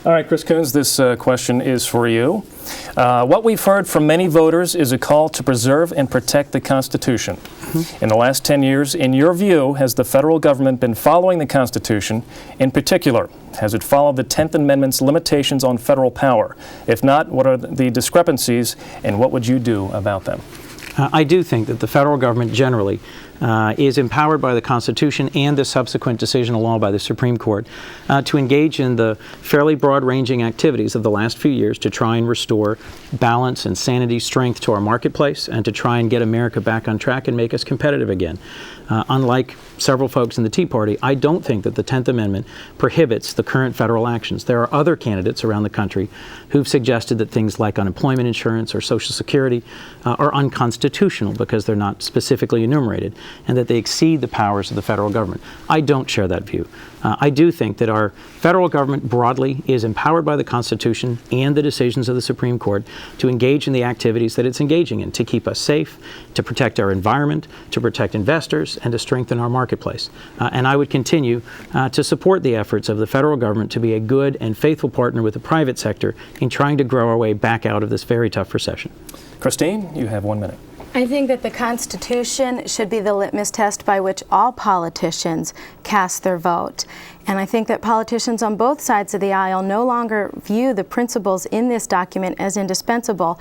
All right, Chris Coons, this question is for you. What we've heard from many voters is a call to preserve and protect the Constitution. In the last 10 years, in your view, has the federal government been following the Constitution? In particular, has it followed the 10th Amendment's limitations on federal power? If not, what are the discrepancies and what would you do about them? I do think that the federal government generally is empowered by the Constitution and the subsequent decision of law by the Supreme Court to engage in the fairly broad-ranging activities of the last few years to try and restore balance and sanity, strength to our marketplace, and to try and get America back on track and make us competitive again. Unlike several folks in the Tea Party, I don't think that the 10th Amendment prohibits the current federal actions. There are other candidates around the country who've suggested that things like unemployment insurance or Social Security are unconstitutional because they're not specifically enumerated, and that they exceed the powers of the federal government. I don't share that view. I do think that our federal government broadly is empowered by the Constitution and the decisions of the Supreme Court to engage in the activities that it's engaging in, to keep us safe, to protect our environment, to protect investors, and to strengthen our marketplace. And I would continue to support the efforts of the federal government to be a good and faithful partner with the private sector in trying to grow our way back out of this very tough recession. Christine, you have 1 minute. I think that the Constitution should be the litmus test by which all politicians cast their vote. And I think that politicians on both sides of the aisle no longer view the principles in this document as indispensable.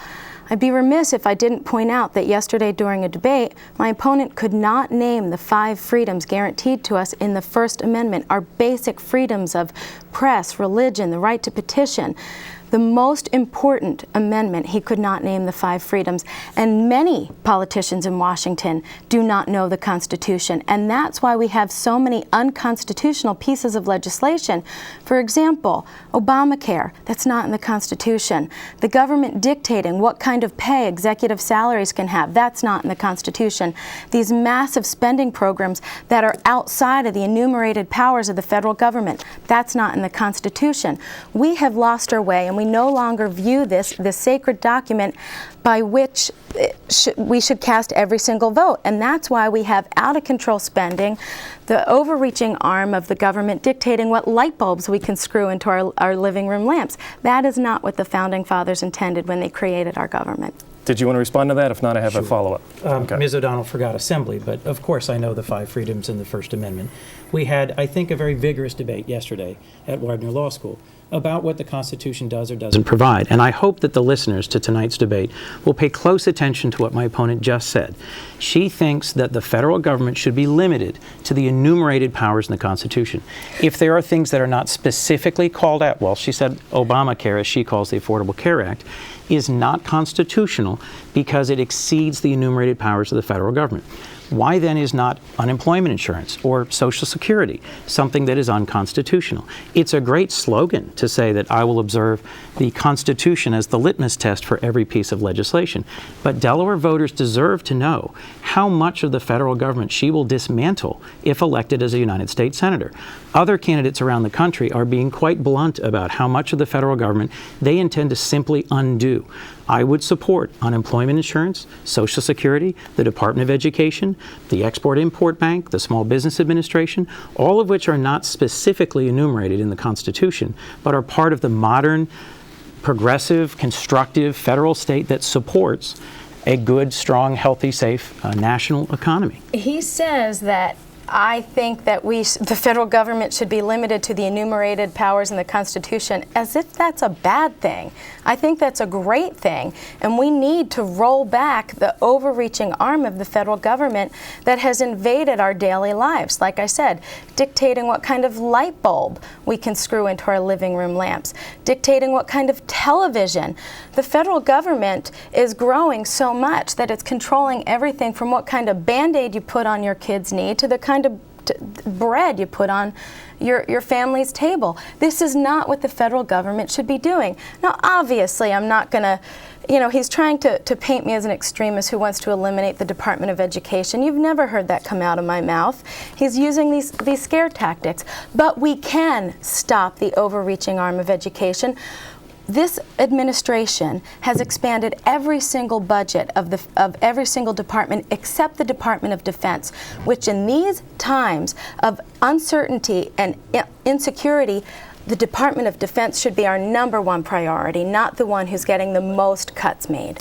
I'd be remiss if I didn't point out that yesterday during a debate, my opponent could not name the 5 freedoms guaranteed to us in the First Amendment, our basic freedoms of press, religion, the right to petition. The most important amendment, he could not name the 5 freedoms. And many politicians in Washington do not know the Constitution. And that's why we have so many unconstitutional pieces of legislation. For example, Obamacare, that's not in the Constitution. The government dictating what kind of pay executive salaries can have, that's not in the Constitution. These massive spending programs that are outside of the enumerated powers of the federal government, that's not in the Constitution. We have lost our way, and we no longer view this sacred document by which we should cast every single vote. And that's why we have out-of-control spending, the overreaching arm of the government dictating what light bulbs we can screw into our living room lamps. That is not what the Founding Fathers intended when they created our government. Did you want to respond to that? If not, I have a follow-up. Okay. Ms. O'Donnell forgot assembly, but of course I know the 5 freedoms in the First Amendment. We had, I think, a very vigorous debate yesterday at Widener Law School about what the Constitution does or doesn't provide. And I hope that the listeners to tonight's debate will pay close attention to what my opponent just said. She thinks that the federal government should be limited to the enumerated powers in the Constitution. If there are things that are not specifically called out, well, she said Obamacare, as she calls the Affordable Care Act, is not constitutional because it exceeds the enumerated powers of the federal government. Why then is not unemployment insurance or Social Security something that is unconstitutional? It's a great slogan to say that I will observe the Constitution as the litmus test for every piece of legislation. But Delaware voters deserve to know how much of the federal government she will dismantle if elected as a United States Senator. Other candidates around the country are being quite blunt about how much of the federal government they intend to simply undo. I would support unemployment insurance, Social Security, the Department of Education, the Export-Import Bank, the Small Business Administration, all of which are not specifically enumerated in the Constitution, but are part of the modern, progressive, constructive federal state that supports a good, strong, healthy, safe national economy. He says that I think that the federal government should be limited to the enumerated powers in the Constitution, as if that's a bad thing. I think that's a great thing, and we need to roll back the overreaching arm of the federal government that has invaded our daily lives. Like I said, dictating what kind of light bulb we can screw into our living room lamps, dictating what kind of television. The federal government is growing so much that it's controlling everything from what kind of Band-Aid you put on your kid's knee to the kind of bread you put on your family's table. This is not what the federal government should be doing. Now, obviously, I'm not going to, he's trying to paint me as an extremist who wants to eliminate the Department of Education. You've never heard that come out of my mouth. He's using these scare tactics. But we can stop the overreaching arm of education. This administration has expanded every single budget of every single department except the Department of Defense, which in these times of uncertainty and insecurity, the Department of Defense should be our #1 priority, not the one who's getting the most cuts made.